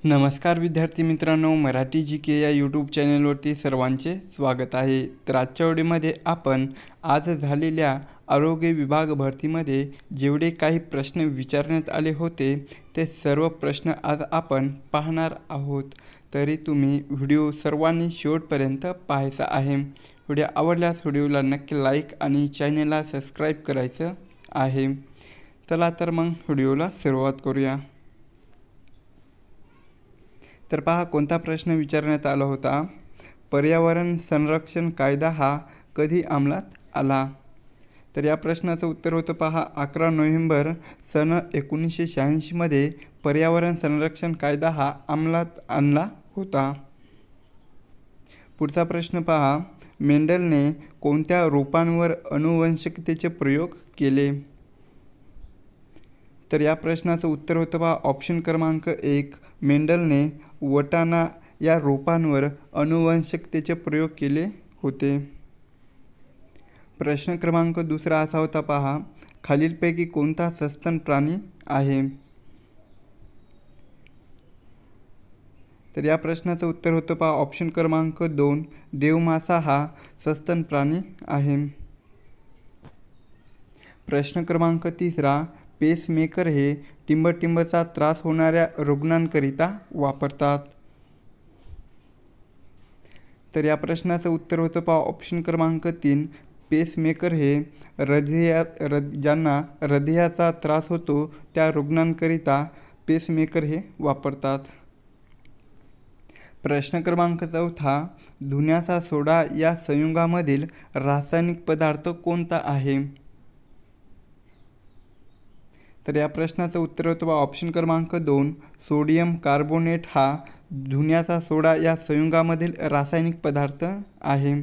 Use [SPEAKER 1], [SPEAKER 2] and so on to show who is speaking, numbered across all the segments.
[SPEAKER 1] नमस्कार विद्यार्थी मित्रांनो, मराठी जी के या यूट्यूब चॅनलवरती सर्वांचे स्वागत आहे। तर आजच्या व्हिडिओमध्ये आपण आज झालेल्या आरोग्य विभाग भरतीमध्ये जेवढे काही प्रश्न विचारण्यात आले होते ते सर्व प्रश्न आज आपण पाहणार आहोत। तरी तुम्ही व्हिडिओ सर्वांनी शेवटपर्यंत पाहायचा आहे। व्हिडिओ आवडल्यास व्हिडिओला नक्की लाईक आणि चॅनलला सबस्क्राईब करायचं आहे। चला तर मग व्हिडिओला सुरुवात करूया। तर पहा कोणता प्रश्न विचारण्यात आला होता। पर्यावरण संरक्षण कायदा हा कधी अंमलात आला? तर या प्रश्नाचं उत्तर होतं पहा 11 नोव्हेंबर सन 1986 मध्ये पर्यावरण संरक्षण कायदा हा अंमलात आणला होता। पुढचा प्रश्न पहा, मेंडलने कोणत्या रोपांवर अनुवंशिकतेचे प्रयोग केले? तर या प्रश्नाचं उत्तर होतं पहा ऑप्शन क्रमांक 1, मेंडलने वटाणा या रोपांवर अनुवंशिकतेचे प्रयोग केले होते। प्रश्न क्रमांक 2 असा होता पहा, खालीलपैकी कोणता सस्तन प्राणी आहे? तर या प्रश्नाचं उत्तर होतं पहा ऑप्शन क्रमांक 2, देवमासा हा सस्तन प्राणी आहे। प्रश्न क्रमांक 3, पेसमेकर हे टिंबटिंबचा त्रास होणाऱ्या रुग्णांकरिता वापरतात। तर या प्रश्नाचं उत्तर होतं पहा ऑप्शन क्रमांक 3, पेसमेकर हे ज्यांना हृदयाचा त्रास होतो त्या रुग्णांकरिता पेसमेकर हे वापरतात। प्रश्न क्रमांक 4, धुण्याचा सोडा या संयुगामधील रासायनिक पदार्थ कोणता आहे? तर या प्रश्नाचं उत्तर होतं ऑप्शन क्रमांक 2, सोडियम कार्बोनेट हा धुण्याचा सोडा या संयुगामधील रासायनिक पदार्थ आहे।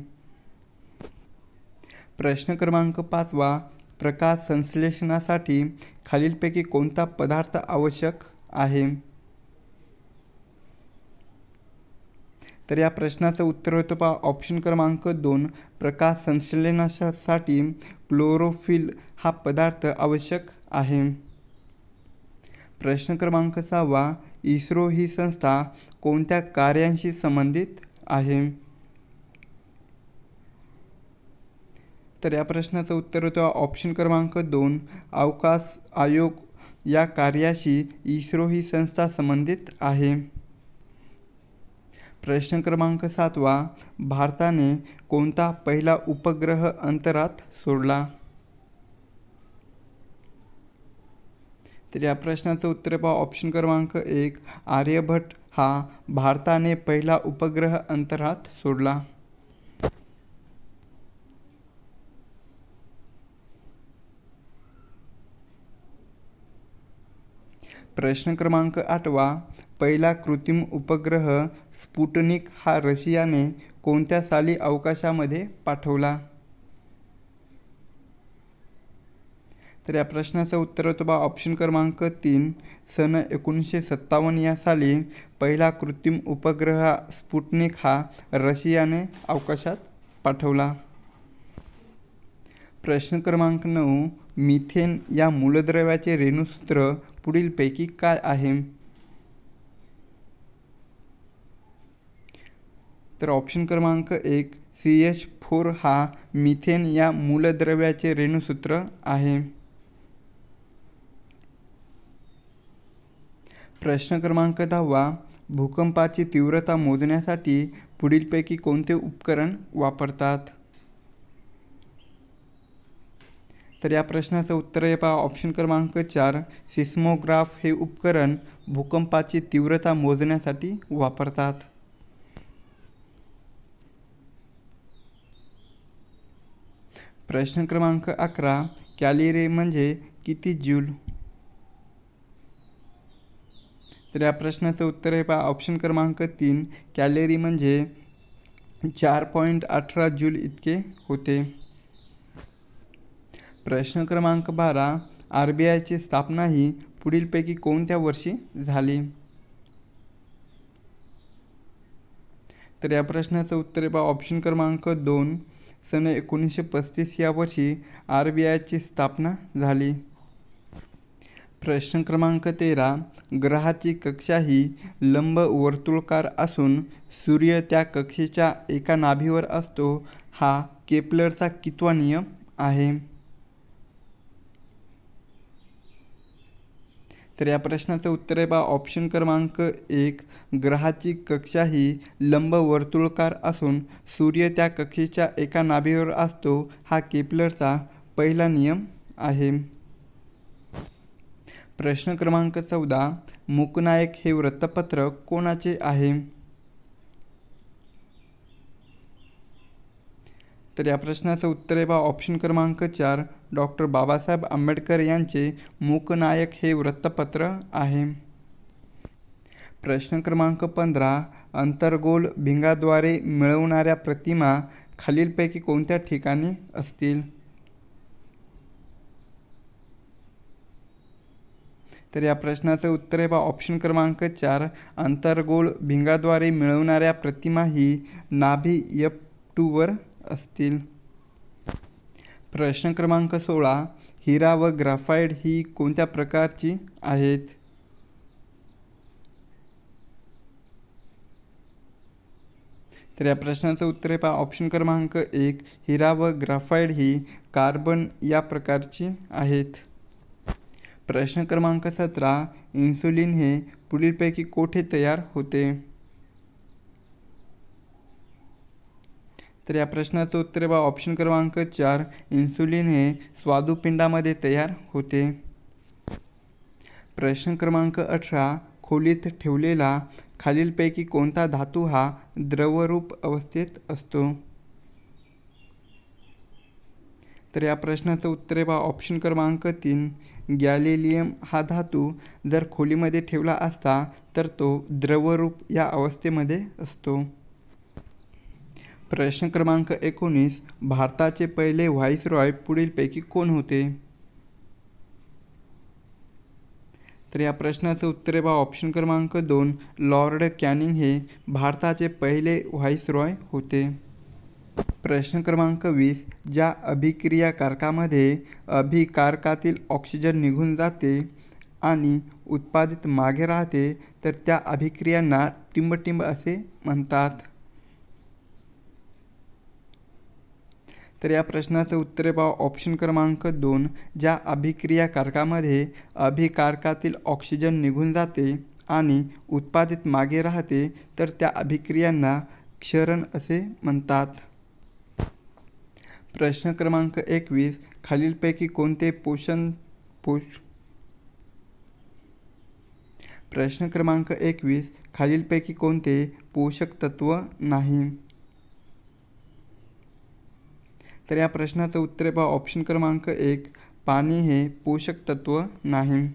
[SPEAKER 1] प्रश्न क्रमांक 5, प्रकाश संश्लेषणासाठी खालीलपैकी कोणता पदार्थ आवश्यक आहे? तर या प्रश्नाचं उत्तर होतं पहा ऑप्शन क्रमांक 2, प्रकाश संश्लेषणासाठी क्लोरोफिल हा पदार्थ आवश्यक आहे। प्रश्न क्रमांक 6, इस्रो ही संस्था कोणत्या कार्यांशी संबंधित आहे? तर या प्रश्नाचं उत्तर होतं ऑप्शन क्रमांक 2, अवकाश आयोग या कार्याशी इस्रो ही संस्था संबंधित आहे। प्रश्न क्रमांक 7, भारताने कोणता पहिला उपग्रह अंतराळात सोडला? तर या प्रश्नाचं उत्तर पहा ऑप्शन क्रमांक 1, आर्यभट्ट हा भारताने पहिला उपग्रह अंतराळात सोडला। प्रश्न क्रमांक 8, पहिला कृत्रिम उपग्रह स्पुटनिक हा रशियाने कोणत्या साली अवकाशामध्ये पाठवला? तर या प्रश्नाचं उत्तर होतं ऑप्शन क्रमांक 3, सन 1957 या साली पहिला कृत्रिम उपग्रह स्पुटनिक हा रशियाने अवकाशात पाठवला। प्रश्न क्रमांक 9, मिथेन या मूलद्रव्याचे रेणुसूत्र पुढीलपैकी काय आहे? तर ऑप्शन क्रमांक 1, CH4 हा मिथेन या मूलद्रव्याचे रेणुसूत्र आहे। प्रश्न क्रमांक 10, भूकंपाची तीव्रता मोजण्यासाठी पुढीलपैकी कोणते उपकरण वापरतात? तर या प्रश्नाचं उत्तर आहे पहा ऑप्शन क्रमांक 4, सिस्मोग्राफ हे उपकरण भूकंपाची तीव्रता मोजण्यासाठी वापरतात। प्रश्न क्रमांक 11, कॅलरी म्हणजे किती जूल? तर या प्रश्नाचं उत्तर आहे पहा ऑप्शन क्रमांक 3, कॅलरी म्हणजे 4.18 जूल इतके होते। प्रश्न क्रमांक 12, RBIची स्थापना ही पुढीलपैकी कोणत्या वर्षी झाली? तर या प्रश्नाचं उत्तर आहे पहा ऑप्शन क्रमांक 2, सन 1935 या वर्षी RBIची स्थापना झाली। प्रश्न क्रमांक 13. ग्रहाची कक्षा ही लंबवर्तुळाकार असून सूर्य त्या कक्षेच्या एका नाभीवर असतो. हा केप्लरचा कितवा नियम आहे? तर या प्रश्नाचं उत्तर आहे पहा ऑप्शन क्रमांक 1. ग्रहाची कक्षा ही लंबवर्तुळाकार असून सूर्य त्या कक्षेच्या एका नाभीवर असतो. हा केप्लरचा पहिला नियम आहे. प्रश्न क्रमांक 14. मूकनायक हे वृत्तपत्र कोणाचे आहे? तर या प्रश्नाचं उत्तर आहे पहा ऑप्शन क्रमांक 4. डॉक्टर बाबासाहेब आंबेडकर यांचे मूकनायक हे वृत्तपत्र आहे. प्रश्न क्रमांक 15. अंतर्गोल भिंगाद्वारे मिळवणाऱ्या प्रतिमा खालीलपैकी कोणत्या ठिकाणी असतील? तर या प्रश्नाचं उत्तर आहे पहा ऑप्शन क्रमांक 4. अंतर्गोल भिंगाद्वारे मिळवणाऱ्या प्रतिमा ही नाभी F2 वर असतील. प्रश्न क्रमांक 16. हिरा व ग्राफाइट ही कोणत्या प्रकारची आहेत? तर या प्रश्नाचं उत्तर आहे पहा ऑप्शन क्रमांक 1. हिरा व ग्राफाइट ही कार्बन या प्रकारची आहेत. प्रश्न क्रमांक 17. इन्सुलिन हे पुढीलपैकी कोठे तयार होते? तर या प्रश्नाचं उत्तर आहे ऑप्शन क्रमांक 4. इन्सुलिन हे स्वादुपिंडामध्ये तयार होते. प्रश्न क्रमांक 18. खोलीत ठेवलेला खालीलपैकी कोणता धातू हा द्रवरूप अवस्थेत असतो? तर या प्रश्नाचं उत्तर आहे पहा ऑप्शन क्रमांक 3. गॅलिलियम हा धातू जर खोलीमध्ये ठेवला असता तर तो द्रवरूप या अवस्थेमध्ये असतो. प्रश्न क्रमांक 19. भारताचे पहिले व्हाईसरॉय पुढीलपैकी कोण होते? तर या प्रश्नाचं उत्तर आहे पहा ऑप्शन क्रमांक 2. लॉर्ड कॅनिंग हे भारताचे पहिले व्हाईसरॉय होते. प्रश्न क्रमांक 20. ज्या अभिक्रियाकारकामध्ये अभिकारकातील ऑक्सिजन निघून जाते आणि उत्पादित मागे राहते तर त्या अभिक्रियांना टिंबटिंब असे म्हणतात. तर या प्रश्नाचं उत्तर आहे पहा ऑप्शन क्रमांक 2. ज्या अभिक्रियाकारकामध्ये अभिकारकातील ऑक्सिजन निघून जाते आणि उत्पादित मागे राहते तर त्या अभिक्रियांना क्षरण असे म्हणतात. प्रश्न क्रमांक 21. खालीलपैकी कोणते प्रश्न क्रमांक 21. खालीलपैकी कोणते पोषक तत्व नाही? तर या प्रश्नाचं उत्तर आहे पहा ऑप्शन क्रमांक 1. पाणी हे पोषक तत्व नाही.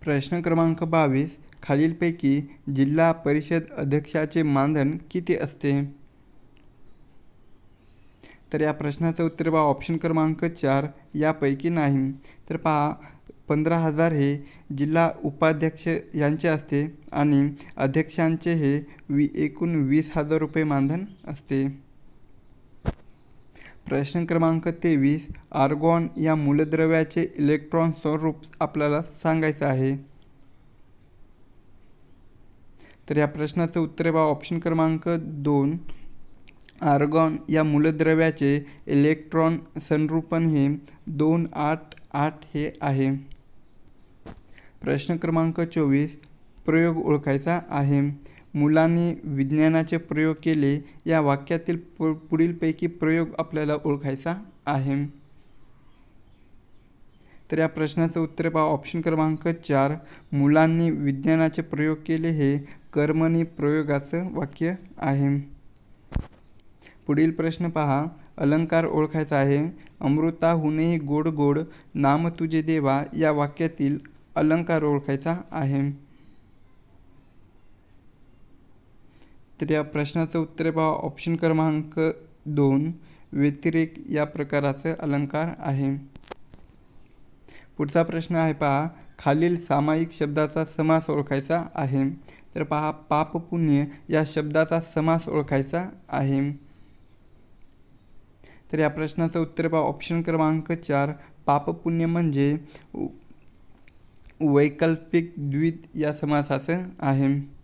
[SPEAKER 1] प्रश्न क्रमांक 22. खालीलपैकी जिल्हा परिषद अध्यक्षाचे मानधन किती असते? तर या प्रश्नाचं उत्तर पहा ऑप्शन क्रमांक 4. यापैकी नाही. तर पहा 15,000 हे जिल्हा उपाध्यक्ष यांचे असते आणि अध्यक्षांचे हे एकूण 20,000 रुपये मानधन असते. प्रश्न क्रमांक 23. आर्गॉन या मूलद्रव्याचे इलेक्ट्रॉन स्वरूप आपल्याला सांगायचं आहे. तर या प्रश्नाचं उत्तर आहे पहा ऑप्शन क्रमांक 2. आर्गॉन या मूलद्रव्याचे इलेक्ट्रॉन संरूपण हे 288 हे आहे. प्रश्न क्रमांक 24. प्रयोग ओळखायचा आहे. मुलांनी विज्ञानाचे प्रयोग केले या वाक्यातील पुढीलपैकी प्रयोग आपल्याला ओळखायचा आहे. तर या प्रश्नाचं उत्तर पहा ऑप्शन क्रमांक 4. मुलांनी विज्ञानाचे प्रयोग केले हे कर्मणी प्रयोगाचं वाक्य आहे. पुढील प्रश्न पहा. अलंकार ओळखायचा आहे. अमृताहूनही गोड गोड नाम तुझे देवा या वाक्यातील अलंकार ओळखायचा आहे. तर या प्रश्नाचं उत्तर पहा ऑप्शन क्रमांक 2. व्यतिरेक या प्रकाराचं अलंकार आहे. पुढचा प्रश्न आहे पहा. खालील सामायिक शब्दाचा समास ओळखायचा आहे. तर पहा पाप पुण्य या शब्दाचा समास ओळखायचा आहे. तर या प्रश्नाचं उत्तर पहा ऑप्शन क्रमांक 4. पाप पुण्य म्हणजे वैकल्पिक द्वित या समासाचं आहे.